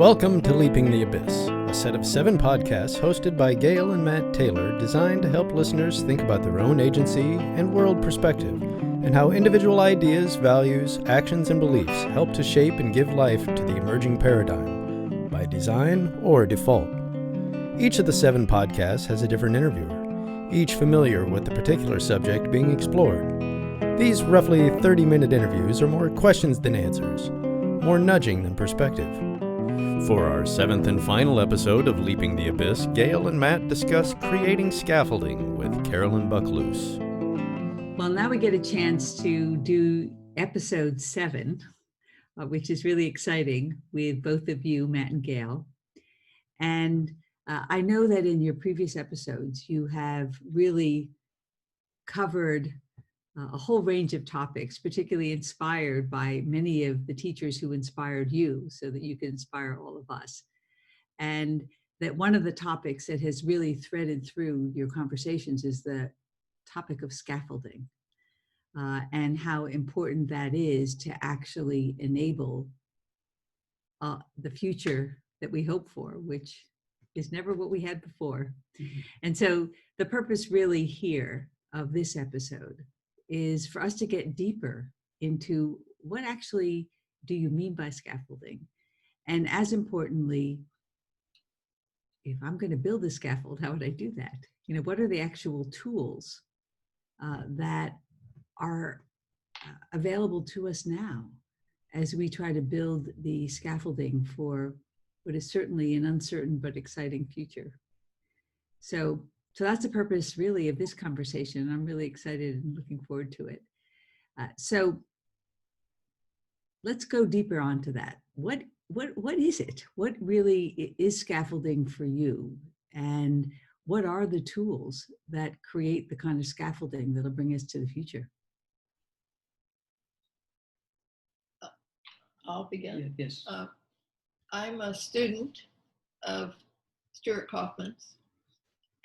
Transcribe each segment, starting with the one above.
Welcome to Leaping the Abyss, a set of 7 podcasts hosted by Gail and Matt Taylor designed to help listeners think about their own agency and world perspective, and how individual ideas, values, actions, and beliefs help to shape and give life to the emerging paradigm, by design or default. Each of the 7 podcasts has a different interviewer, each familiar with the particular subject being explored. These roughly 30-minute interviews are more questions than answers, more nudging than perspective. For our 7th and final episode of Leaping the Abyss, Gail and Matt discuss Creating Scaffolding with Carolyn Buckloose. Well, now we get a chance to do episode 7, which is really exciting with both of you, Matt and Gail. And I know that in your previous episodes, you have really covered a whole range of topics, particularly inspired by many of the teachers who inspired you so that you can inspire all of us. And that one of the topics that has really threaded through your conversations is the topic of scaffolding and how important that is to actually enable the future that we hope for, which is never what we had before. Mm-hmm. And so the purpose really here of this episode is for us to get deeper into what actually do you mean by scaffolding? And as importantly, if I'm going to build a scaffold, how would I do that? You know, what are the actual tools that are available to us now as we try to build the scaffolding for what is certainly an uncertain but exciting future? So that's the purpose really of this conversation. I'm really excited and looking forward to it. So let's go deeper onto that. What is it? What really is scaffolding for you? And what are the tools that create the kind of scaffolding that'll bring us to the future? I'll begin. Yes. I'm a student of Stuart Kaufman's,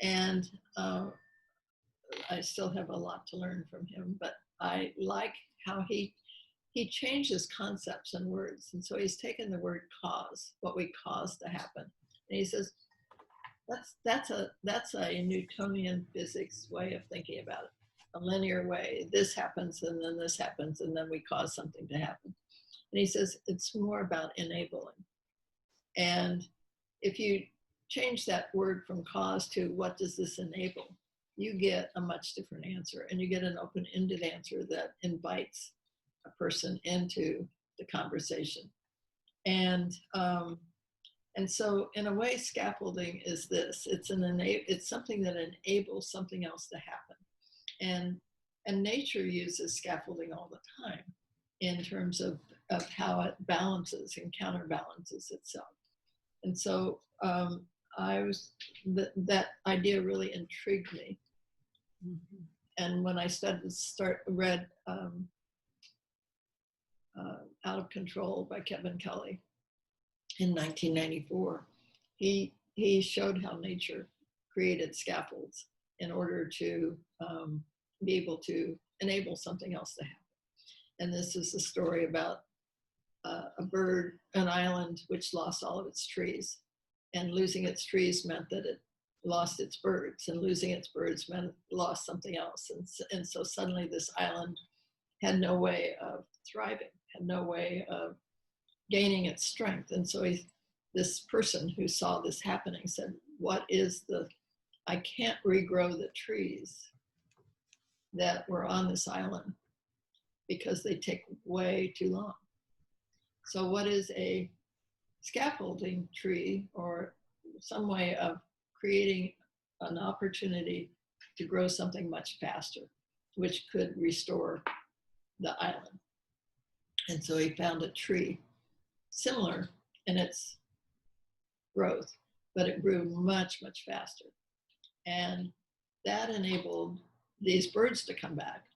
and I still have a lot to learn from him, but I like how he changes concepts and words. And so he's taken the word cause, what we cause to happen. And he says, that's a Newtonian physics way of thinking about it, a linear way. This happens, and then this happens, and then we cause something to happen. And he says, it's more about enabling. And if you change that word from cause to what does this enable, you get a much different answer, and you get an open-ended answer that invites a person into the conversation. And so in a way, scaffolding is this. It's something that enables something else to happen. And nature uses scaffolding all the time in terms of how it balances and counterbalances itself. And so that idea really intrigued me. Mm-hmm. And when I read Out of Control by Kevin Kelly in 1994, he showed how nature created scaffolds in order to be able to enable something else to happen. And this is a story about an island which lost all of its trees. And losing its trees meant that it lost its birds, and losing its birds meant it lost something else. And so suddenly this island had no way of thriving, had no way of gaining its strength. And so this person who saw this happening said, I can't regrow the trees that were on this island because they take way too long. So what is a scaffolding tree, or some way of creating an opportunity to grow something much faster, which could restore the island? And so he found a tree similar in its growth, but it grew much, much faster. And that enabled these birds to come back,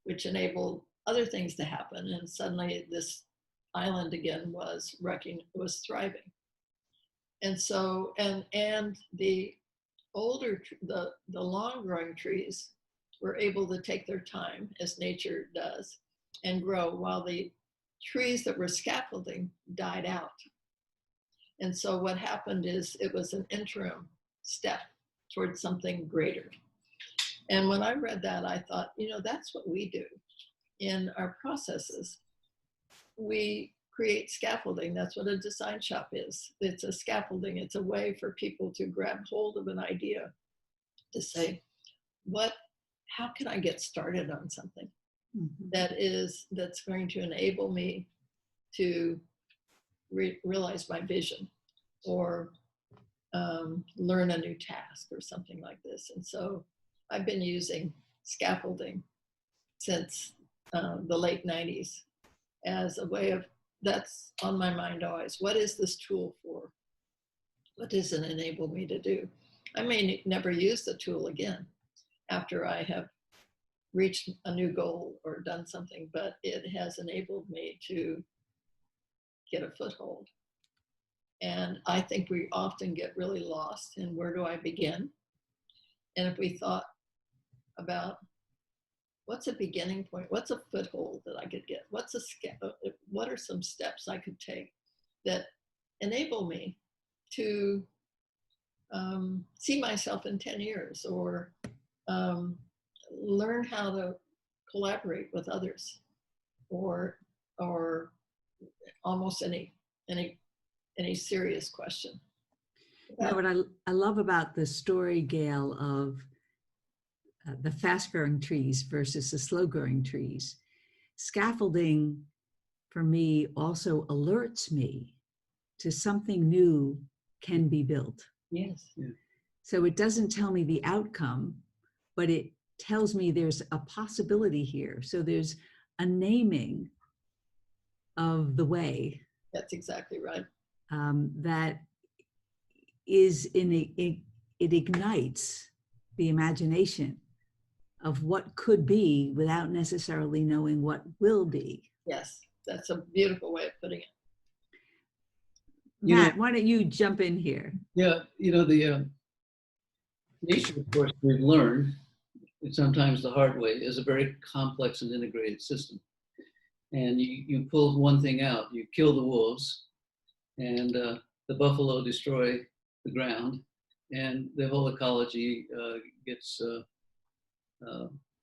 which enabled other things to happen. And suddenly this island again was thriving. And so, and the long growing trees were able to take their time, as nature does, and grow, while the trees that were scaffolding died out. And so what happened is it was an interim step towards something greater. And when I read that, I thought, that's what we do in our processes. We create scaffolding. That's what a design shop is. It's a scaffolding. It's a way for people to grab hold of an idea, to say, how can I get started on something that's going to enable me to realize my vision, or learn a new task or something like this. And so I've been using scaffolding since the late 90s as a way of, that's on my mind always. What is this tool for? What does it enable me to do? I may never use the tool again after I have reached a new goal or done something, but it has enabled me to get a foothold. And I think we often get really lost in, where do I begin? And if we thought about, what's a beginning point? What's a foothold that I could get? What are some steps I could take that enable me to see myself in 10 years, or learn how to collaborate with others, or almost any serious question. You know what I love about the story, Gail, of the fast-growing trees versus the slow-growing trees. Scaffolding, for me, also alerts me to something new can be built. Yes. Yeah. So it doesn't tell me the outcome, but it tells me there's a possibility here. So there's a naming of the way. That's exactly right. That is it ignites the imagination of what could be without necessarily knowing what will be. Yes, that's a beautiful way of putting it. Matt, why don't you jump in here? Yeah, the nature, of course, we've learned, and sometimes the hard way, is a very complex and integrated system. And you pull one thing out, you kill the wolves, and the buffalo destroy the ground, and the whole ecology gets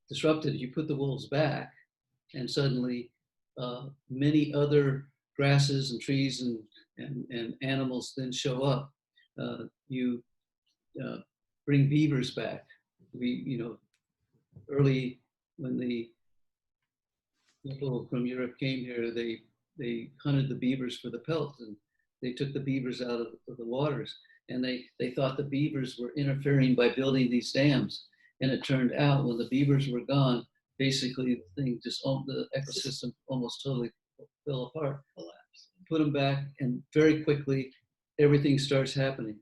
disrupted. You put the wolves back, and suddenly many other grasses and trees and animals then show up. You bring beavers back. Early when the people from Europe came here, they hunted the beavers for the pelt, and they took the beavers out of the waters, and they thought the beavers were interfering by building these dams. And it turned out when the beavers were gone, basically the thing the ecosystem almost totally fell apart. Collapse. Put them back, and very quickly everything starts happening.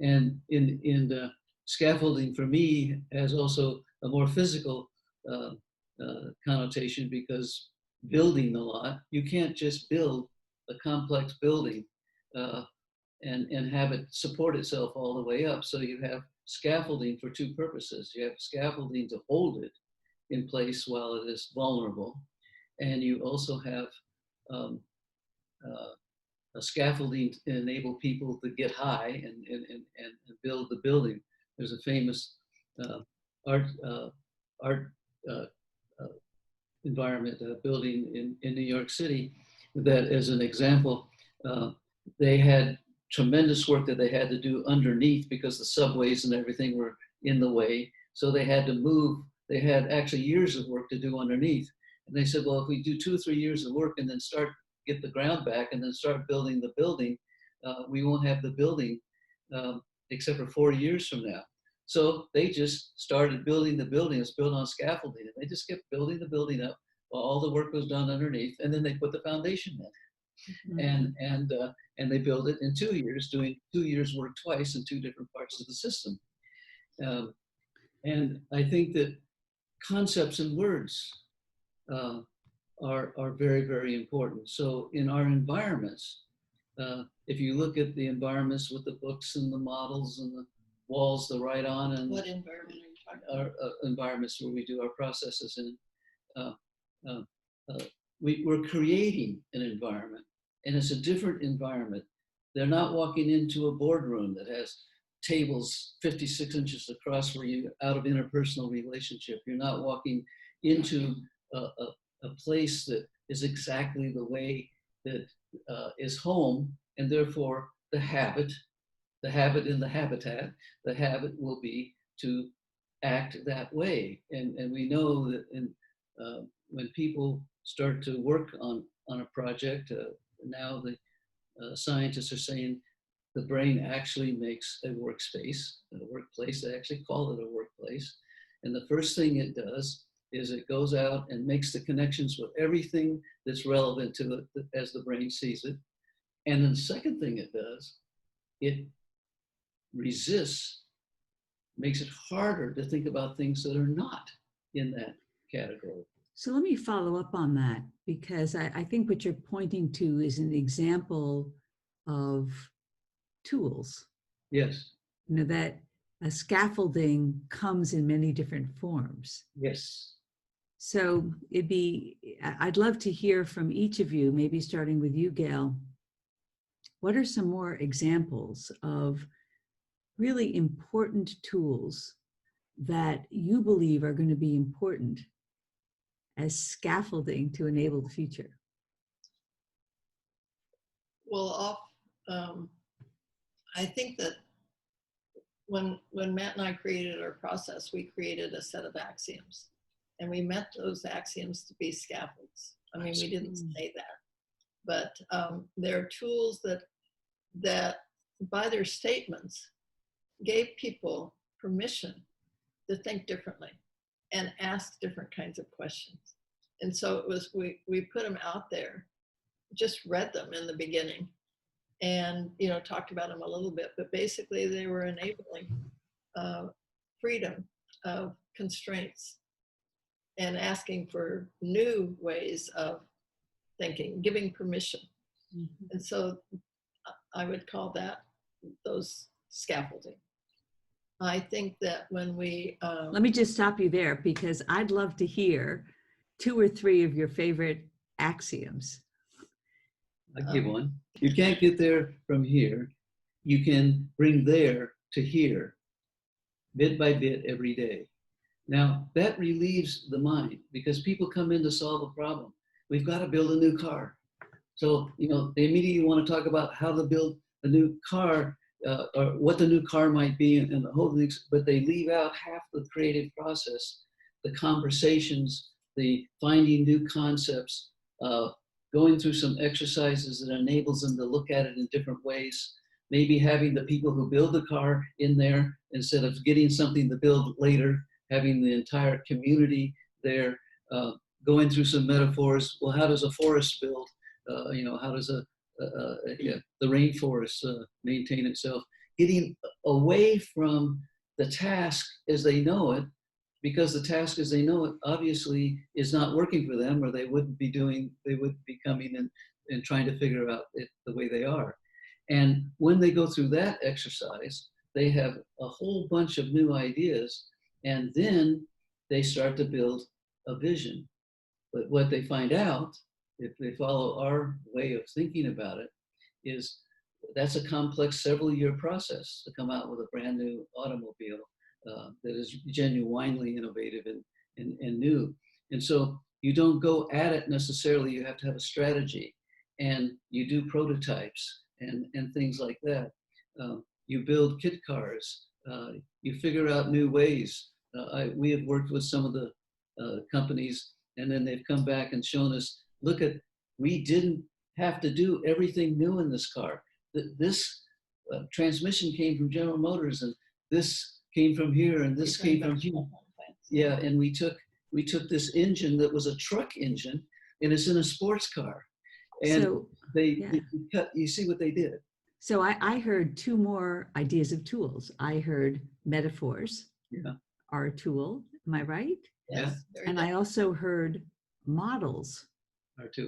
And in the scaffolding, for me, has also a more physical connotation, because building a lot, you can't just build a complex building and have it support itself all the way up. So you have scaffolding for two purposes. You have scaffolding to hold it in place while it is vulnerable, and you also have a scaffolding to enable people to get high and build the building. There's a famous art environment building in New York City that, as an example, they had tremendous work that they had to do underneath because the subways and everything were in the way. So they had to move. They had actually years of work to do underneath. And they said, well, if we do 2 or 3 years of work and then get the ground back and then start building the building, we won't have the building except for 4 years from now. So they just started building the building. It's built on scaffolding, and they just kept building the building up while all the work was done underneath, and then they put the foundation in. Mm-hmm. And they built it in 2 years, doing 2 years work twice in 2 different parts of the system. And I think that concepts and words are very, very important. So in our environments, if you look at the environments with the books and the models and the walls to write on, and what environment are you talking about? Our environments where we do our processes in, we're creating an environment, and it's a different environment They're not walking into a boardroom that has tables 56 inches across where you out of interpersonal relationship. You're not walking into a place that is exactly the way that is home, and therefore the habit in the habitat, the habit will be to act that way. And we know that when people start to work on a project, now the scientists are saying the brain actually makes a workspace, a workplace. They actually call it a workplace. And the first thing it does is it goes out and makes the connections with everything that's relevant to it as the brain sees it. And then the second thing it does, it resists, makes it harder to think about things that are not in that category. So let me follow up on that, because I think what you're pointing to is an example of tools. Yes. You know, that a scaffolding comes in many different forms. Yes. So I'd love to hear from each of you, maybe starting with you, Gail. What are some more examples of really important tools that you believe are going to be important as scaffolding to enable the future? Well, I think that when Matt and I created our process, we created a set of axioms, and we meant those axioms to be scaffolds. I mean, we didn't say that, but they're tools that by their statements gave people permission to think differently and ask different kinds of questions. And so it was, we put them out there, just read them in the beginning, and talked about them a little bit, but basically they were enabling freedom of constraints and asking for new ways of thinking, giving permission. Mm-hmm. And so I would call those scaffolding. I think that when we let me just stop you there, because I'd love to hear 2 or 3 of your favorite axioms. I'll give one. You can't get there from here. You can bring there to here, bit by bit, every day. Now, that relieves the mind, because people come in to solve a problem. We've got to build a new car. So, they immediately want to talk about how to build a new car, or what the new car might be, and the whole thing, but they leave out half the creative process, the conversations, the finding new concepts, going through some exercises that enables them to look at it in different ways, maybe having the people who build the car in there instead of getting something to build later, having the entire community there, going through some metaphors. Well, how does a forest build? How does the rainforest maintain itself? Getting away from the task as they know it, because the task as they know it obviously is not working for them, or they wouldn't be coming in and trying to figure out it the way they are. And when they go through that exercise, they have a whole bunch of new ideas, and then they start to build a vision. But what they find out, if they follow our way of thinking about it, is that's a complex several-year process to come out with a brand new automobile that is genuinely innovative and new. And so you don't go at it necessarily. You have to have a strategy, and you do prototypes and things like that. You build kit cars. You figure out new ways. We have worked with some of the companies, and then they've come back and shown us, look at, we didn't have to do everything new in this car. This transmission came from General Motors, and this came from here, and this came from here. Yeah, and we took this engine that was a truck engine, and it's in a sports car. And so, you see what they did. So I heard 2 more ideas of tools. I heard metaphors are a tool. Am I right? Yes. And I also heard models,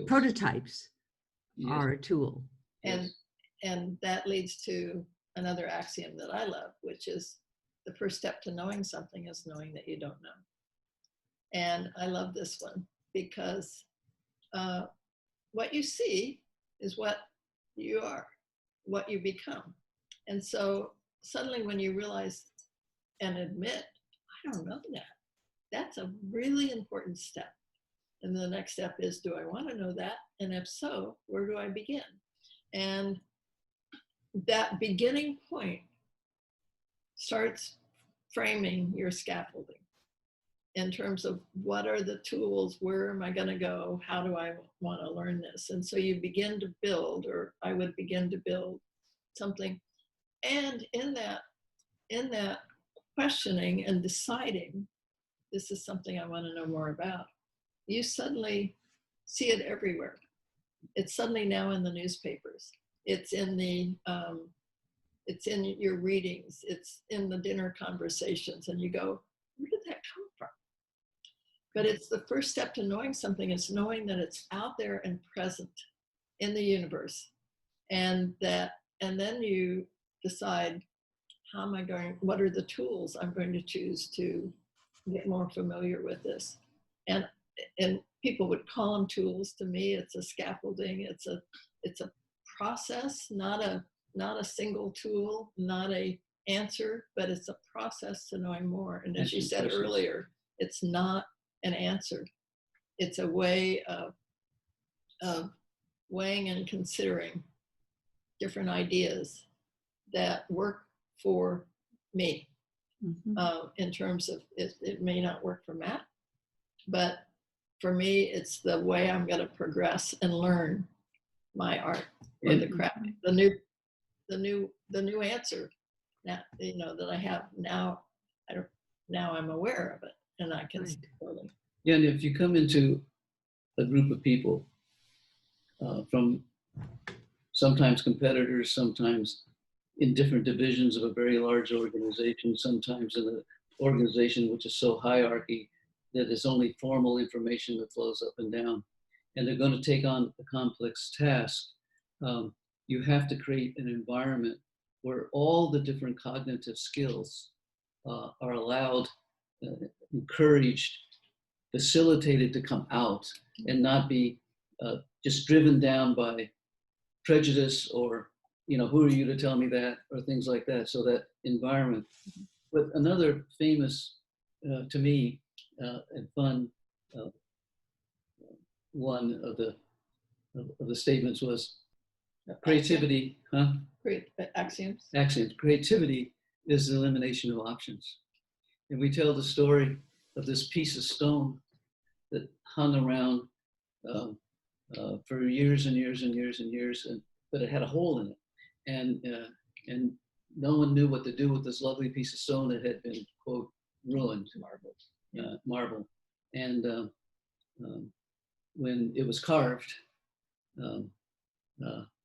prototypes are a tool. And that leads to another axiom that I love, which is the first step to knowing something is knowing that you don't know. And I love this one because what you see is what you are. what you become. And so suddenly when you realize and admit, I don't know that, that's a really important step. And the next step is, do I want to know that? And if so, where do I begin? And that beginning point starts framing your scaffolding in terms of what are the tools, where am I going to go, how do I want to learn this? And so you begin to build, or I would begin to build something. And in that questioning and deciding, this is something I want to know more about, you suddenly see it everywhere. It's suddenly now in the newspapers. It's in your readings. It's in the dinner conversations. And you go, where did that come from? But it's the first step to knowing something, is knowing that it's out there and present in the universe. And then you decide, what are the tools I'm going to choose to get more familiar with this? And people would call them tools. To me, it's a scaffolding. It's a process, not a single tool, not a answer, but it's a process to knowing more. And as you said earlier, it's not an answer. It's a way of weighing and considering different ideas that work for me. In terms of it may not work for Matt, but for me, it's the way I'm going to progress and learn my art, or the craft, the new answer that that I have now. Now I'm aware of it, and I can slowly. Yeah, and if you come into a group of people from sometimes competitors, sometimes in different divisions of a very large organization, sometimes in an organization which is so hierarchy that it's only formal information that flows up and down, and they're going to take on a complex task, you have to create an environment where all the different cognitive skills are allowed, encouraged, facilitated to come out, and not be just driven down by prejudice or, who are you to tell me that, or things like that. So that environment. But another famous, to me, and fun one of the statements was creativity, Axioms. Creativity is the elimination of options. And we tell the story of this piece of stone that hung around for years and years and years and years, but it had a hole in it, and no one knew what to do with this lovely piece of stone that had been, quote, ruined, marble. And when it was carved,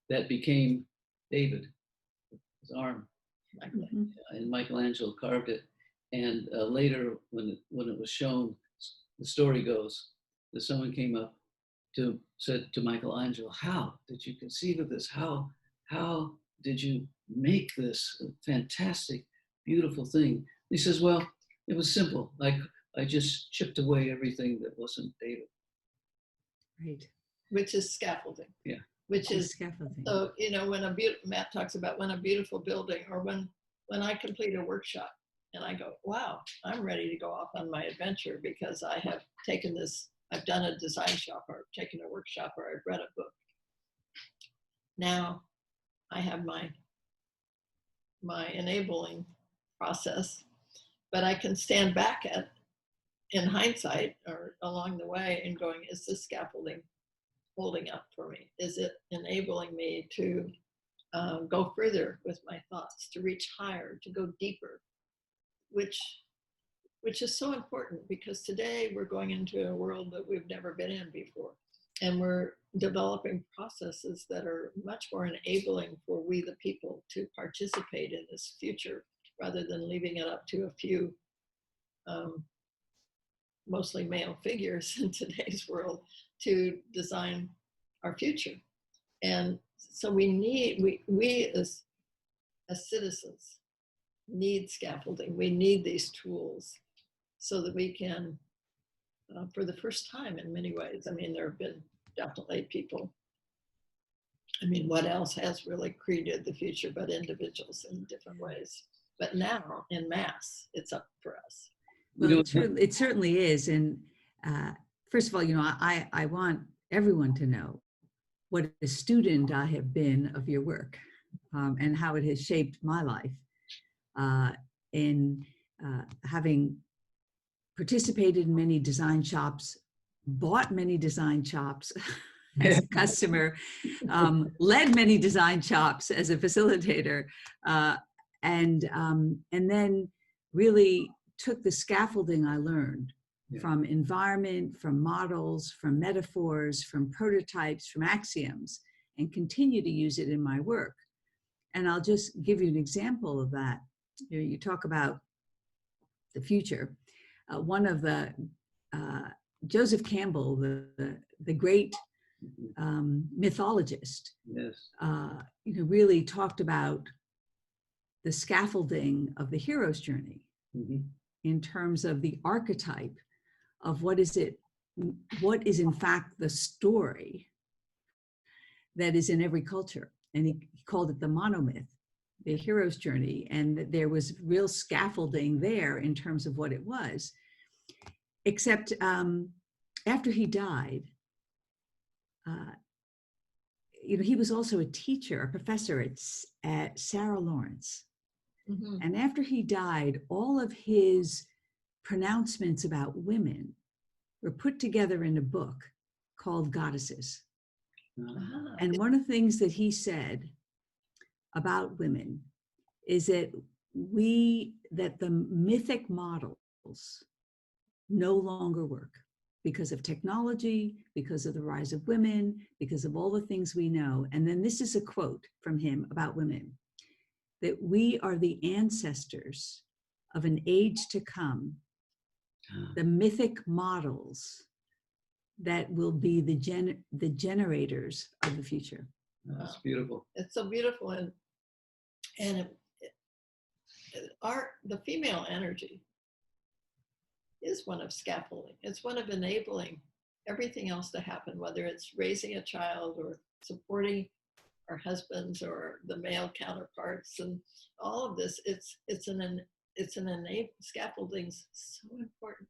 that became David, his arm, and Michelangelo carved it. And later, when it was shown, the story goes that someone came up said to Michelangelo, "How did you conceive of this? How did you make this fantastic, beautiful thing?" He says, "Well, it was simple. Like I just chipped away everything that wasn't David." Right. Which is scaffolding. Yeah. Which is scaffolding. So when Matt talks about when a beautiful building, or when I complete a workshop and I go, wow, I'm ready to go off on my adventure because I have taken this. I've done a design shop, or taken a workshop, or I've read a book. Now I have my enabling process, but I can stand back in hindsight or along the way and going, is this scaffolding holding up for me? Is it enabling me to go further with my thoughts, to reach higher, to go deeper, which is so important, because today we're going into a world that we've never been in before. And we're developing processes that are much more enabling for we the people to participate in this future, rather than leaving it up to a few mostly male figures in today's world to design our future. And so we as citizens need scaffolding. We need these tools so that we can, for the first time in many ways, I mean, there have been definitely people I mean, what else has really created the future but individuals in different ways? But now, in mass, it's up for us. Well, it certainly is. And first of all, I want everyone to know what a student I have been of your work, and how it has shaped my life in having participated in many design shops, bought many design shops as a customer, led many design shops as a facilitator, and then really took the scaffolding I learned from environment, from models, from metaphors, from prototypes, from axioms, and continue to use it in my work. And I'll just give you an example of that. You talk about the future. One of the Joseph Campbell, the great mythologist, really talked about the scaffolding of the hero's journey in terms of the archetype of what is in fact the story that is in every culture. And he called it the monomyth, the hero's journey. And there was real scaffolding there in terms of what it was. Except after he died, he was also a teacher, a professor at Sarah Lawrence. Mm-hmm. And after he died, all of his pronouncements about women were put together in a book called Goddesses. And one of the things that he said about women is that the mythic models no longer work because of technology, because of the rise of women, because of all the things we know. And then this is a quote from him about women, that we are the ancestors of an age to come, the mythic models that will be the generators of the future. That's beautiful. It's so beautiful. And the female energy is one of scaffolding. It's one of enabling everything else to happen, whether it's raising a child or supporting our husbands or the male counterparts and all of this. It's an enable. Scaffolding's so important.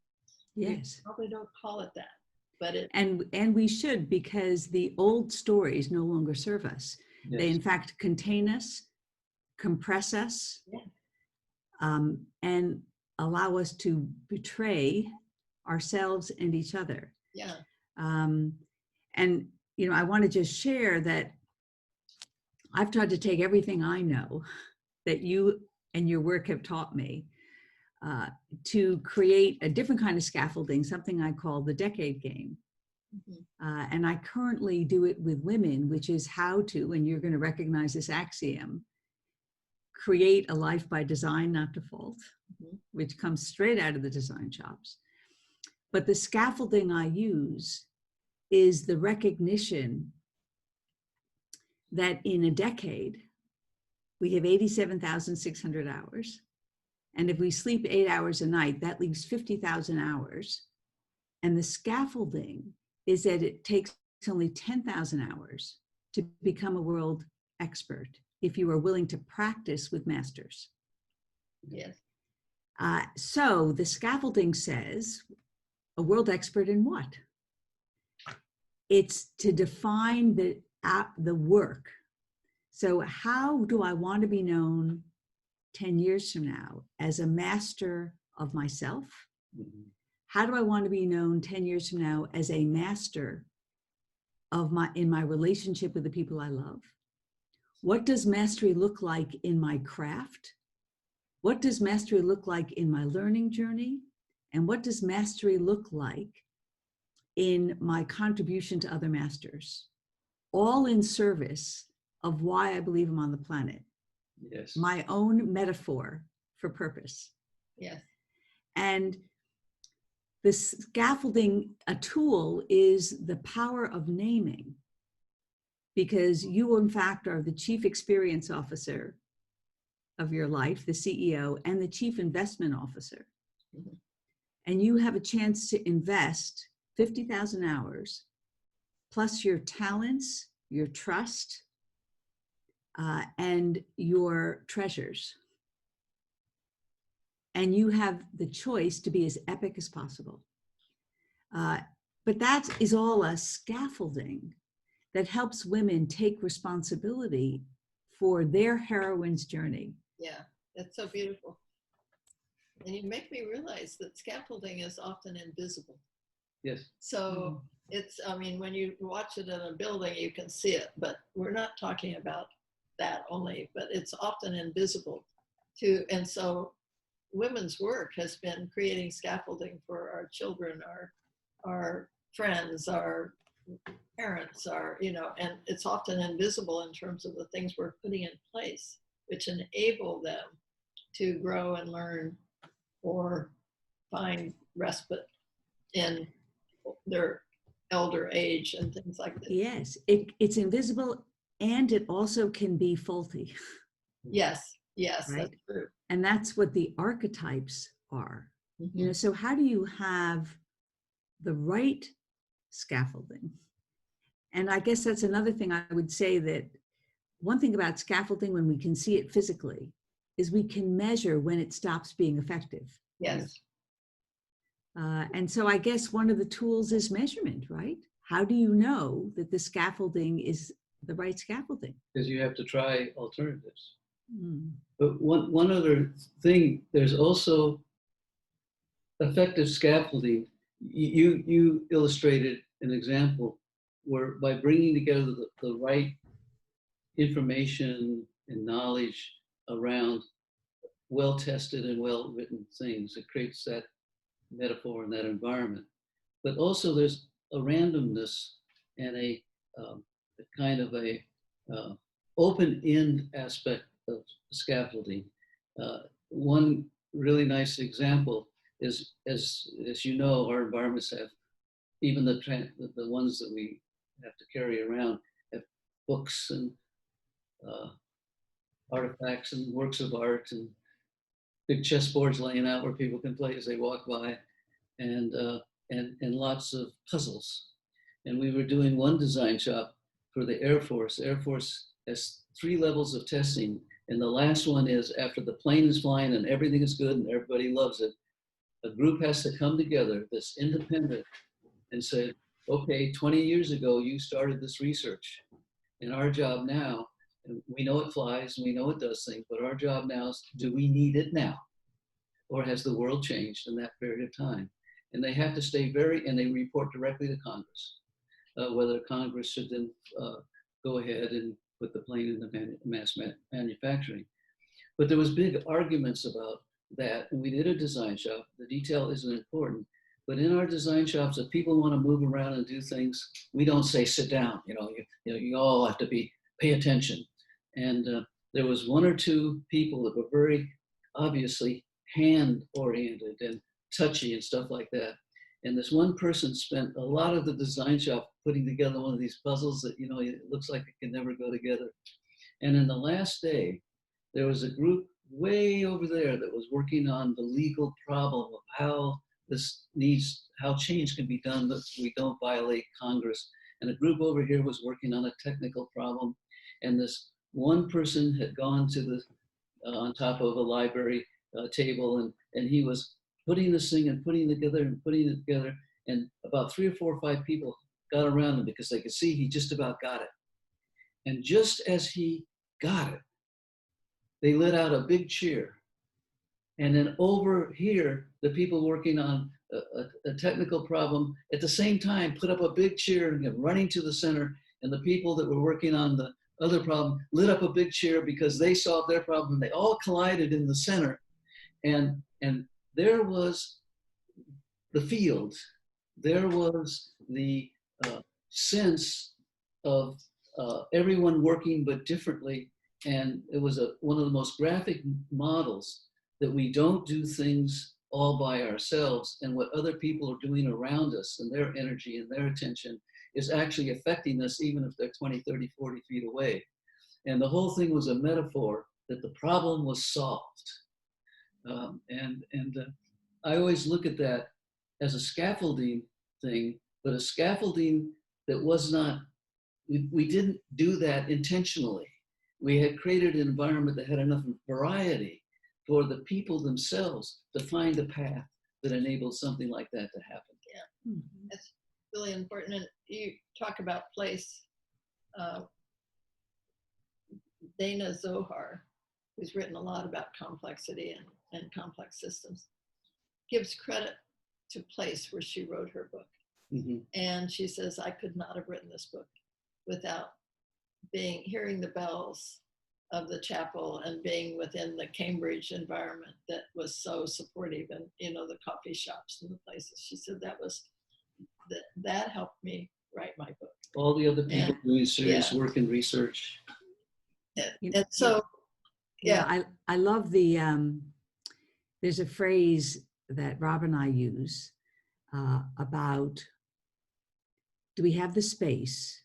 Yes. We probably don't call it that, but it. And we should, because the old stories no longer serve us. Yes. They in fact contain us, compress us, and allow us to betray ourselves and each other. Yeah. And I want to just share that I've tried to take everything I know that you and your work have taught me to create a different kind of scaffolding, something I call the decade game. Mm-hmm. And I currently do it with women, which is how to, and you're going to recognize this axiom, create a life by design, not default, which comes straight out of the design shops. But the scaffolding I use is the recognition that in a decade, we have 87,600 hours. And if we sleep 8 hours a night, that leaves 50,000 hours. And the scaffolding is that it takes only 10,000 hours to become a world expert if you are willing to practice with masters. Yes. So the scaffolding says, a world expert in what? It's to define the work. So how do I want to be known 10 years from now as a master of myself? Mm-hmm. How do I want to be known 10 years from now as a master in my relationship with the people I love? What does mastery look like in my craft? What does mastery look like in my learning journey? And what does mastery look like in my contribution to other masters? All in service of why I believe I'm on the planet. Yes. My own metaphor for purpose. Yes. And the scaffolding, a tool, is the power of naming, because you in fact are the chief experience officer of your life, the CEO, and the chief investment officer. Mm-hmm. And you have a chance to invest 50,000 hours plus your talents, your trust, and your treasures. And you have the choice to be as epic as possible. But that is all a scaffolding that helps women take responsibility for their heroine's journey. Yeah, that's so beautiful. And you make me realize that scaffolding is often invisible. Yes. So it's, I mean, when you watch it in a building, you can see it, but we're not talking about that only, but it's often invisible too. And so women's work has been creating scaffolding for our children, our friends, our parents, and it's often invisible in terms of the things we're putting in place, which enable them to grow and learn or find respite in their elder age and things like that. Yes, it's invisible, and it also can be faulty. Yes, Right? that's true. And that's what the archetypes are. Mm-hmm. So how do you have the right scaffolding? And I guess that's another thing I would say, that one thing about scaffolding, when we can see it physically, is we can measure when it stops being effective. Yes. And so I guess one of the tools is measurement, right? How do you know that the scaffolding is the right scaffolding? Because you have to try alternatives. Mm. But one other thing, there's also effective scaffolding. You illustrated an example where by bringing together the right information and knowledge around well-tested and well-written things, it creates that metaphor and that environment. But also there's a randomness and a kind of a open-end aspect of scaffolding. One really nice example is, as you know, our environments have, even the ones that we have to carry around, have books and artifacts and works of art and big chessboards laying out where people can play as they walk by, and lots of puzzles. And we were doing one design shop for the Air Force. The Air Force has 3 levels of testing. And the last one is after the plane is flying and everything is good and everybody loves it, a group has to come together that's independent and say, okay, 20 years ago, you started this research. And our job now, and we know it flies and we know it does things, but our job now is, do we need it now? Or has the world changed in that period of time? And they have to stay and they report directly to Congress, whether Congress should then go ahead and put the plane in the mass manufacturing. But there was big arguments about that, and we did a design shop. The detail isn't important, but in our design shops, if people want to move around and do things, we don't say sit down. You all have to pay attention. And there was 1 or 2 people that were very obviously hand-oriented and touchy and stuff like that. And this one person spent a lot of the design shop putting together one of these puzzles that, it looks like it can never go together. And in the last day, there was a group way over there that was working on the legal problem of how change can be done, that we don't violate Congress. And a group over here was working on a technical problem. And this one person had gone to on top of a library table, and he was putting this thing and putting it together. And about 3 or 4 or 5 people got around him because they could see he just about got it. And just as he got it, they let out a big cheer. And then over here, the people working on a technical problem at the same time put up a big cheer and came running to the center. And the people that were working on the other problem lit up a big cheer because they solved their problem. They all collided in the center. And there was the field. There was the sense of everyone working but differently. And it was one of the most graphic models that we don't do things all by ourselves, and what other people are doing around us and their energy and their attention is actually affecting us even if they're 20, 30, 40 feet away. And the whole thing was a metaphor that the problem was solved. I always look at that as a scaffolding thing, but a scaffolding that was not, we didn't do that intentionally. we had created an environment that had enough variety for the people themselves to find a path that enabled something like that to happen. Yeah, that's really important. And you talk about place. Dana Zohar, who's written a lot about complexity and complex systems, gives credit to place where she wrote her book. Mm-hmm. And she says, I could not have written this book without hearing the bells of the chapel and being within the Cambridge environment that was so supportive, and the coffee shops and the places. She said that helped me write my book. All the other people doing serious work and research. And so, I love the, there's a phrase that Rob and I use about, do we have the space,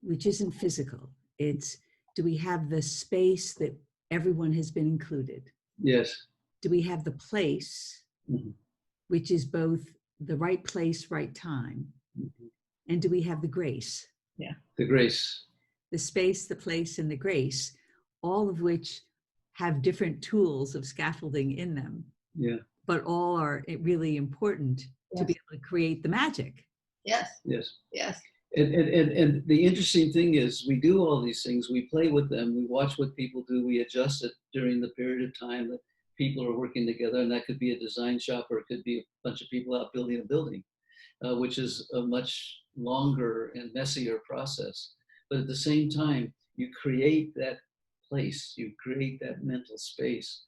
which isn't physical? It's, do we have the space that everyone has been included? Yes. Do we have the place, mm-hmm. which is both the right place, right time? Mm-hmm. And do we have the grace? Yeah. The grace. The space, the place, and the grace, all of which have different tools of scaffolding in them. Yeah. But all are really important to be able to create the magic. Yes. Yes. Yes. And the interesting thing is, we do all these things, we play with them, we watch what people do, we adjust it during the period of time that people are working together, and that could be a design shop, or it could be a bunch of people out building a building, which is a much longer and messier process. But at the same time, you create that place, you create that mental space,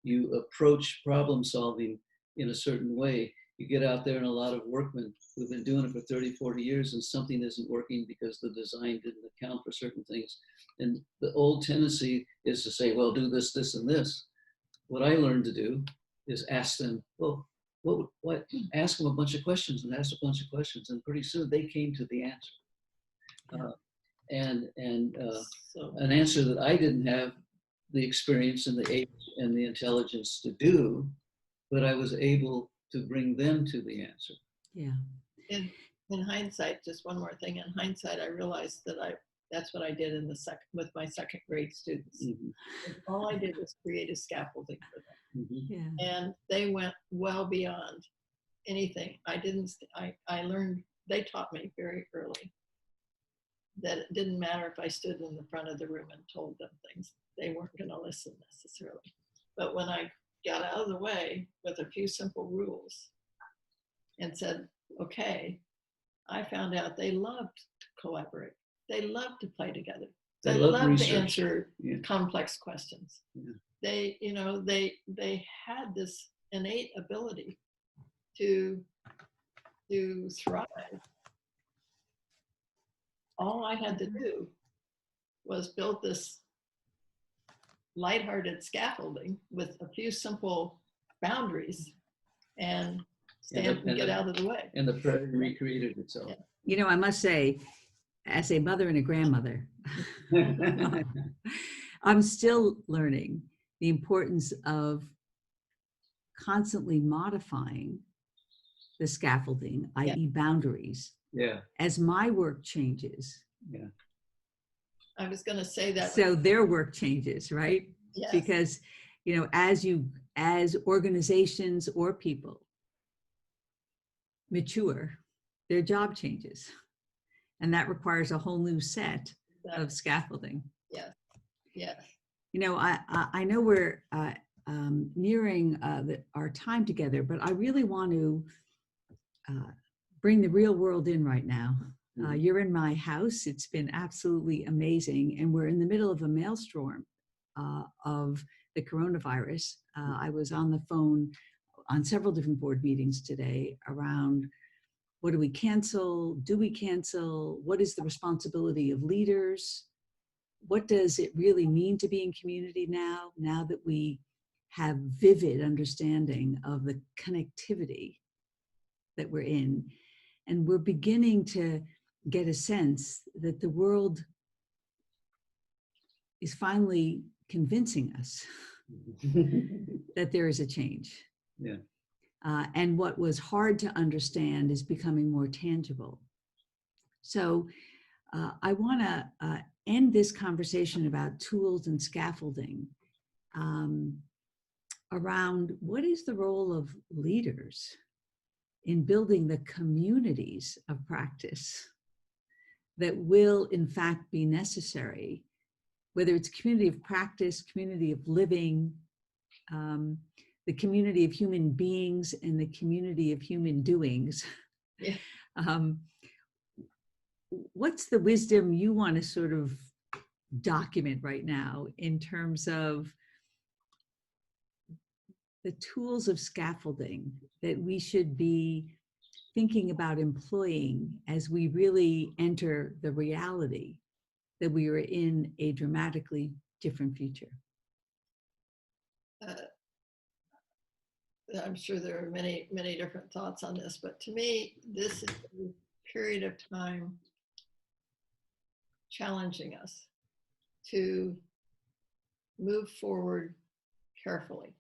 you approach problem solving in a certain way. You get out there, and a lot of workmen who've been doing it for 30, 40 years, and something isn't working because the design didn't account for certain things. And the old tendency is to say, well, do this, this, and this. What I learned to do is ask them, well, what? Ask them a bunch of questions, and ask a bunch of questions, and pretty soon they came to the answer. So an answer that I didn't have the experience and the age and the intelligence to do, but I was able to bring them to the answer. Yeah. In hindsight, just one more thing. In hindsight, I realized that that's what I did with my second grade students. Mm-hmm. All I did was create a scaffolding for them. Mm-hmm. Yeah. And they went well beyond anything. I learned, they taught me very early that it didn't matter if I stood in the front of the room and told them things. They weren't going to listen necessarily. But when I got out of the way with a few simple rules and said, okay, I found out they loved to collaborate. They loved to play together. They loved to answer complex questions. Yeah. They had this innate ability to thrive. All I had to do was build this lighthearted scaffolding with a few simple boundaries and stand and get out of the way. And the prairie recreated itself. Yeah. You know, I must say, as a mother and a grandmother, I'm still learning the importance of constantly modifying the scaffolding, i.e. boundaries, as my work changes. Yeah. I was going to say that. So their work changes, right? Yes. Because, as organizations or people mature, their job changes. And that requires a whole new set of scaffolding. Yes. Yes. I know we're nearing our time together, but I really want to bring the real world in right now. You're in my house. It's been absolutely amazing. And we're in the middle of a maelstrom of the coronavirus. I was on the phone on several different board meetings today around what do we cancel? Do we cancel? What is the responsibility of leaders? What does it really mean to be in community now that we have vivid understanding of the connectivity that we're in? And we're beginning to get a sense that the world is finally convincing us that there is a change. Yeah. And what was hard to understand is becoming more tangible. So I want to end this conversation about tools and scaffolding around what is the role of leaders in building the communities of practice that will in fact be necessary, whether it's community of practice, community of living, the community of human beings and the community of human doings. Yeah. What's the wisdom you want to sort of document right now in terms of the tools of scaffolding that we should be thinking about employing as we really enter the reality that we are in a dramatically different future? I'm sure there are many, many different thoughts on this, but to me, this is a period of time challenging us to move forward carefully,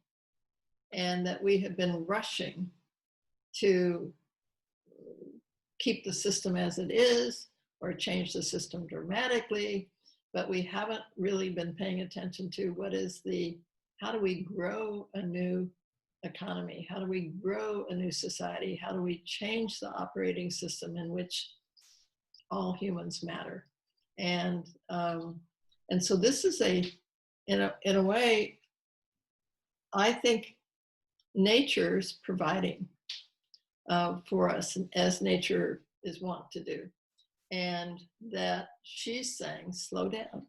and that we have been rushing to keep the system as it is or change the system dramatically, but we haven't really been paying attention to what is how do we grow a new economy? How do we grow a new society? How do we change the operating system in which all humans matter? And so this is in a way, I think nature's providing for us, as nature is wont to do, and that she's saying, slow down,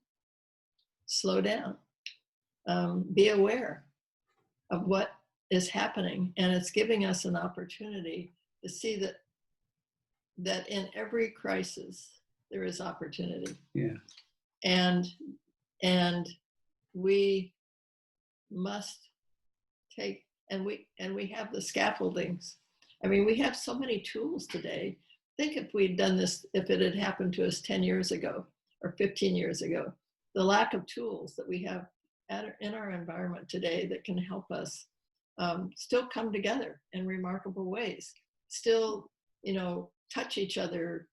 be aware of what is happening, and it's giving us an opportunity to see that in every crisis there is opportunity. Yeah. And we must take, and we have the scaffoldings. I mean, we have so many tools today. Think if we'd done this, if it had happened to us 10 years ago or 15 years ago, the lack of tools that we have in our environment today that can help us still come together in remarkable ways, still, touch each other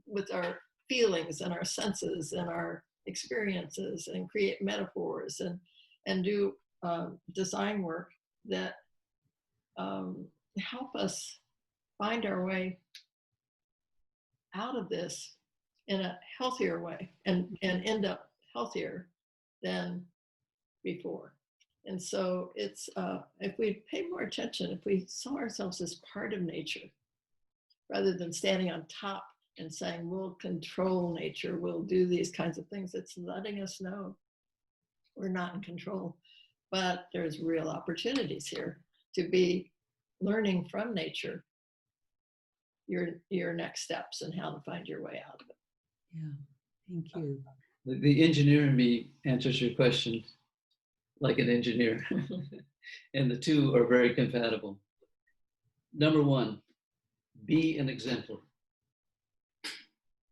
with our feelings and our senses and our experiences, and create metaphors and do design work that help us find our way out of this in a healthier way and end up healthier than before. And so it's, if we pay more attention, if we saw ourselves as part of nature, rather than standing on top and saying, we'll control nature, we'll do these kinds of things, it's letting us know we're not in control, but there's real opportunities here to be learning from nature your next steps and how to find your way out of it. Yeah, thank you. The engineer in me answers your question like an engineer, and the two are very compatible. Number one, be an exemplar.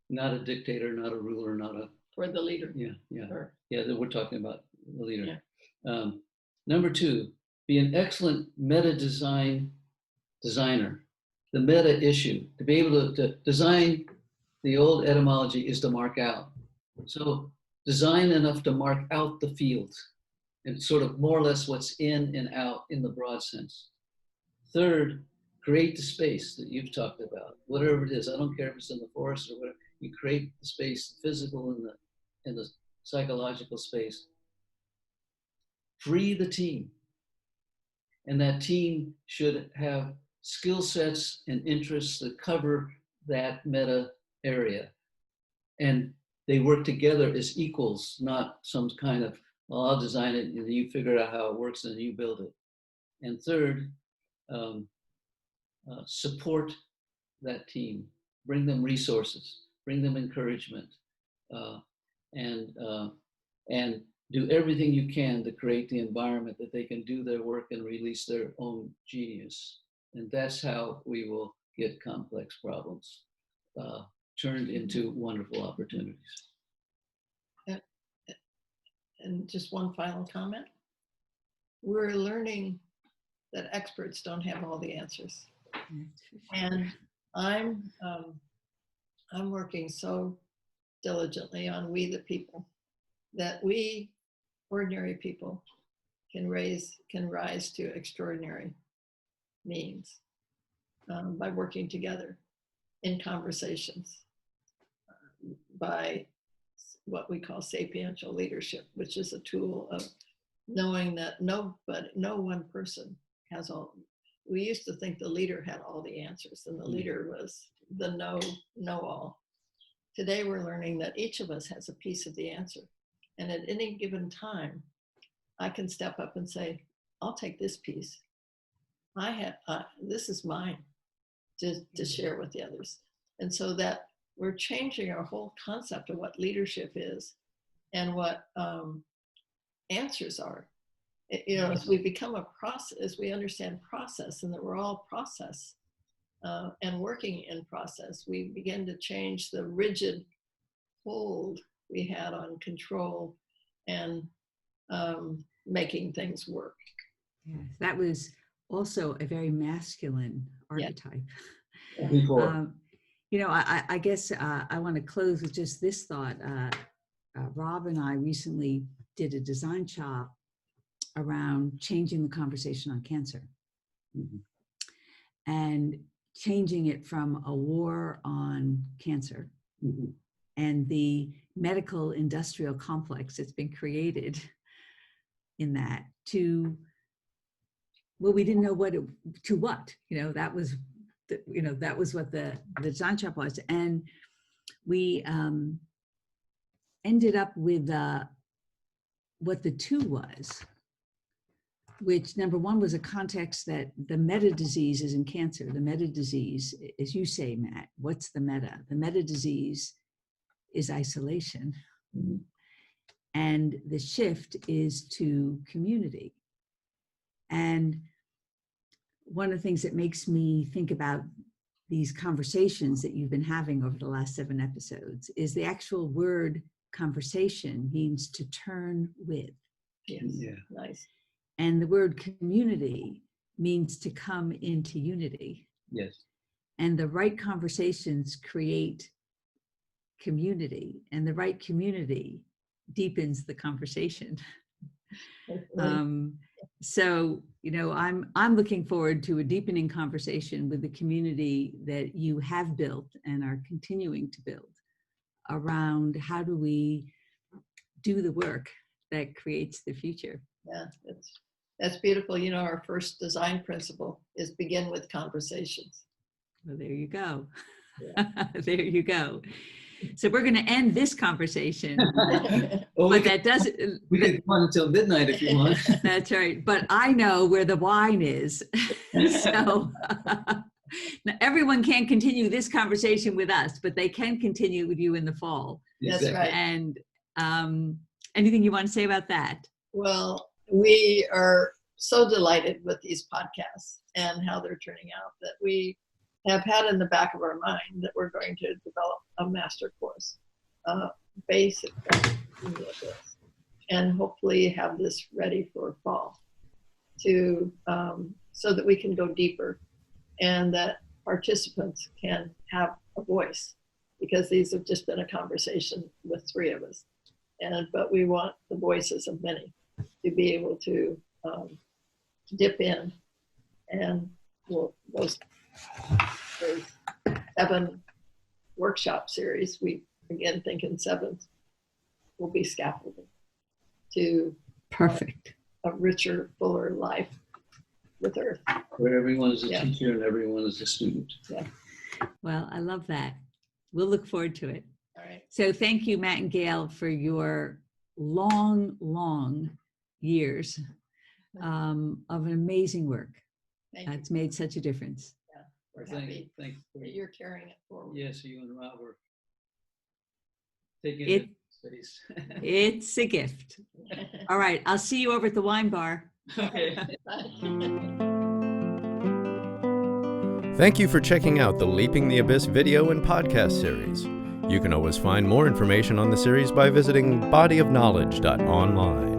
Not a dictator, not a ruler, not a... For the leader. Yeah. Or, Yeah, we're talking about the leader. Yeah. Number two, be an excellent meta designer. The meta issue, to be able to design, the old etymology is to mark out. So design enough to mark out the field and sort of more or less what's in and out in the broad sense. Third, create the space that you've talked about, whatever it is. I don't care if it's in the forest or whatever. You create the space, physical and the psychological space. Free the team. And that team should have skill sets and interests that cover that meta area. And they work together as equals, not some kind of, well, I'll design it and you figure out how it works and you build it. And third, support that team, bring them resources, bring them encouragement, and do everything you can to create the environment that they can do their work and release their own genius. And that's how we will get complex problems turned into wonderful opportunities. and just one final comment. We're learning that experts don't have all the answers. And I'm working so diligently on we the people, that we ordinary people can rise to extraordinary means by working together in conversations, by what we call sapiential leadership, which is a tool of knowing that no one person has all. We used to think the leader had all the answers, and the leader was the know-all. Today we're learning that each of us has a piece of the answer, and at any given time, I can step up and say, "I'll take this piece. This is mine to share with the others," and so that we're changing our whole concept of what leadership is and what answers are. As we become a process, as we understand process and that we're all process and working in process, we begin to change the rigid hold we had on control and making things work. Yes, that was also a very masculine archetype. Before. I guess I want to close with just this thought. Rob and I recently did a design shop around changing the conversation on cancer. Mm-hmm. And changing it from a war on cancer Mm-hmm. and the medical industrial complex that's been created in that to, well, we didn't know what. That was what the design shop was. And we ended up with what the two was, which number one was a context that the meta disease is in cancer. The meta disease, as you say, Matt, what's the meta? The meta disease is isolation. Mm-hmm. And the shift is to community. And one of the things that makes me think about these conversations that you've been having over the last 7 episodes is the actual word conversation means to turn with. Yes. Yeah. Nice. And the word community means to come into unity. Yes. And the right conversations create community, and the right community deepens the conversation. So, I'm looking forward to a deepening conversation with the community that you have built and are continuing to build around how do we do the work that creates the future. Yeah, that's beautiful. Our first design principle is begin with conversations. Well, there you go. Yeah. There you go. So we're going to end this conversation. Well, But that doesn't. we can go on until midnight if you want. That's right. But I know where the wine is. So now everyone can't continue this conversation with us, but they can continue with you in the fall. That's Exactly. right. And anything you want to say about that? Well, we are so delighted with these podcasts and how they're turning out that we have had in the back of our mind that we're going to develop a master course, basic and hopefully have this ready for fall to so that we can go deeper and that participants can have a voice, because these have just been a conversation with 3 of us, but we want the voices of many to be able to dip in, and those 7 workshop series, we again think in 7 will be scaffolding to Perfect. a richer, fuller life with Earth. Where everyone is a Yeah. teacher and everyone is a student. Yeah. Well, I love that. We'll look forward to it. All right. So thank you, Matt and Gail, for your long, long years of an amazing work. Thank you. It's made such a difference. We're happy Thank that you're carrying it forward. Yes, you and Rob are taking It- it space. It's a gift. All right. I'll see you over at the wine bar. Okay. Thank you for checking out the Leaping the Abyss video and podcast series. You can always find more information on the series by visiting bodyofknowledge.online.